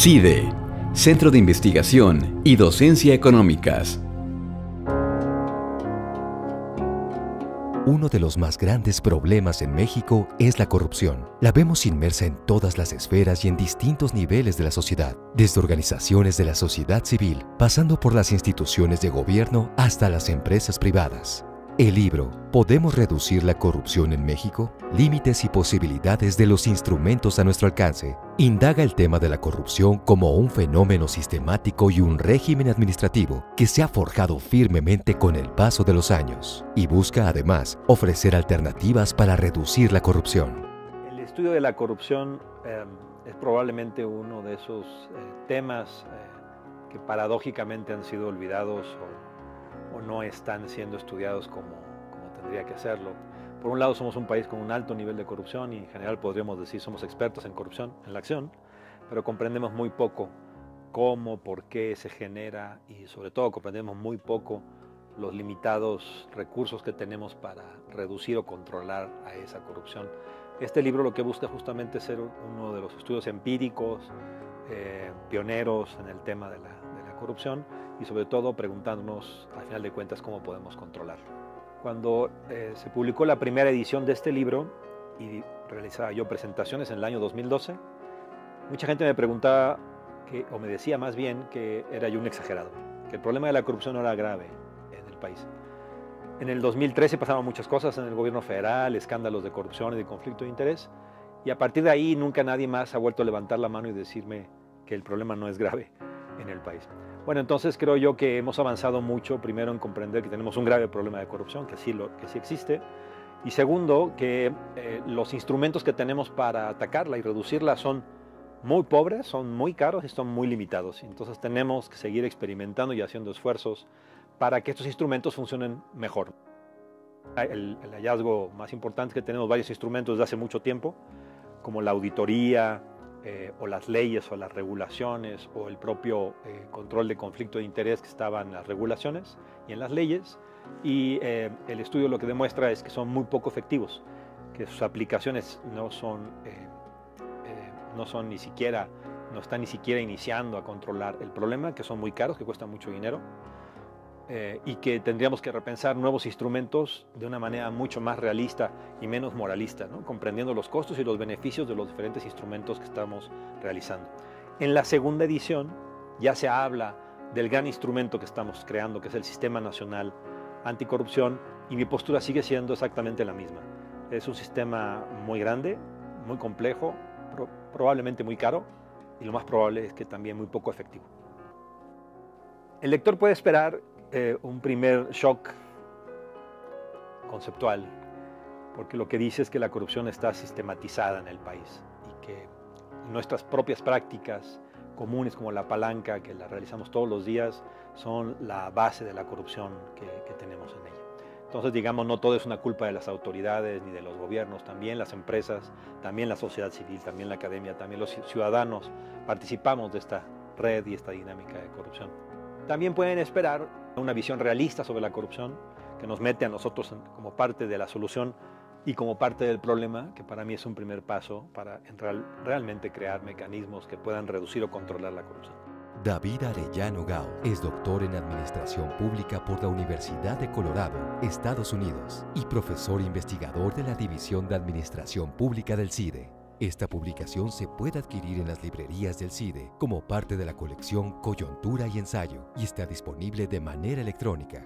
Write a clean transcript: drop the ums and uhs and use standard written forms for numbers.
CIDE, Centro de Investigación y Docencia Económicas. Uno de los más grandes problemas en México es la corrupción. La vemos inmersa en todas las esferas y en distintos niveles de la sociedad, desde organizaciones de la sociedad civil, pasando por las instituciones de gobierno hasta las empresas privadas. El libro ¿Podemos reducir la corrupción en México? Límites y posibilidades de los instrumentos a nuestro alcance indaga el tema de la corrupción como un fenómeno sistemático y un régimen administrativo que se ha forjado firmemente con el paso de los años y busca además ofrecer alternativas para reducir la corrupción. El estudio de la corrupción es probablemente uno de esos temas que paradójicamente han sido olvidados o no están siendo estudiados como tendría que hacerlo. Por un lado, somos un país con un alto nivel de corrupción y en general podríamos decir somos expertos en corrupción, en la acción, pero comprendemos muy poco cómo, por qué se genera y sobre todo comprendemos muy poco los limitados recursos que tenemos para reducir o controlar a esa corrupción. Este libro lo que busca justamente es ser uno de los estudios empíricos, pioneros en el tema de la corrupción y sobre todo preguntándonos, al final de cuentas, cómo podemos controlarlo. Cuando se publicó la primera edición de este libro y realizaba yo presentaciones en el año 2012, mucha gente me preguntaba, o me decía más bien, que era yo un exagerado, que el problema de la corrupción no era grave en el país. En el 2013 pasaban muchas cosas en el gobierno federal, escándalos de corrupción y de conflicto de interés, y a partir de ahí nunca nadie más ha vuelto a levantar la mano y decirme que el problema no es grave en el país. Bueno, entonces creo yo que hemos avanzado mucho, primero en comprender que tenemos un grave problema de corrupción, que sí existe, y segundo, que los instrumentos que tenemos para atacarla y reducirla son muy pobres, son muy caros y son muy limitados. Entonces tenemos que seguir experimentando y haciendo esfuerzos para que estos instrumentos funcionen mejor. El hallazgo más importante es que tenemos varios instrumentos desde hace mucho tiempo, como la auditoría, o las leyes o las regulaciones o el propio control de conflicto de interés que estaban en las regulaciones y en las leyes, y el estudio lo que demuestra es que son muy poco efectivos, que sus aplicaciones no están ni siquiera iniciando a controlar el problema, que son muy caros, que cuestan mucho dinero, y que tendríamos que repensar nuevos instrumentos de una manera mucho más realista y menos moralista, ¿no? Comprendiendo los costos y los beneficios de los diferentes instrumentos que estamos realizando. En la segunda edición ya se habla del gran instrumento que estamos creando, que es el Sistema Nacional Anticorrupción, y mi postura sigue siendo exactamente la misma. Es un sistema muy grande, muy complejo, probablemente muy caro, y lo más probable es que también muy poco efectivo. El lector puede esperar un primer shock conceptual, porque lo que dice es que la corrupción está sistematizada en el país y que nuestras propias prácticas comunes como la palanca, que la realizamos todos los días, son la base de la corrupción que tenemos en ella. Entonces, digamos, no todo es una culpa de las autoridades ni de los gobiernos, también las empresas, también la sociedad civil, también la academia, también los ciudadanos participamos de esta red y esta dinámica de corrupción. También pueden esperar una visión realista sobre la corrupción que nos mete a nosotros como parte de la solución y como parte del problema, que para mí es un primer paso para realmente crear mecanismos que puedan reducir o controlar la corrupción. David Arellano Gao es doctor en Administración Pública por la Universidad de Colorado, Estados Unidos, y profesor investigador de la División de Administración Pública del CIDE. Esta publicación se puede adquirir en las librerías del CIDE como parte de la colección Coyuntura y Ensayo y está disponible de manera electrónica.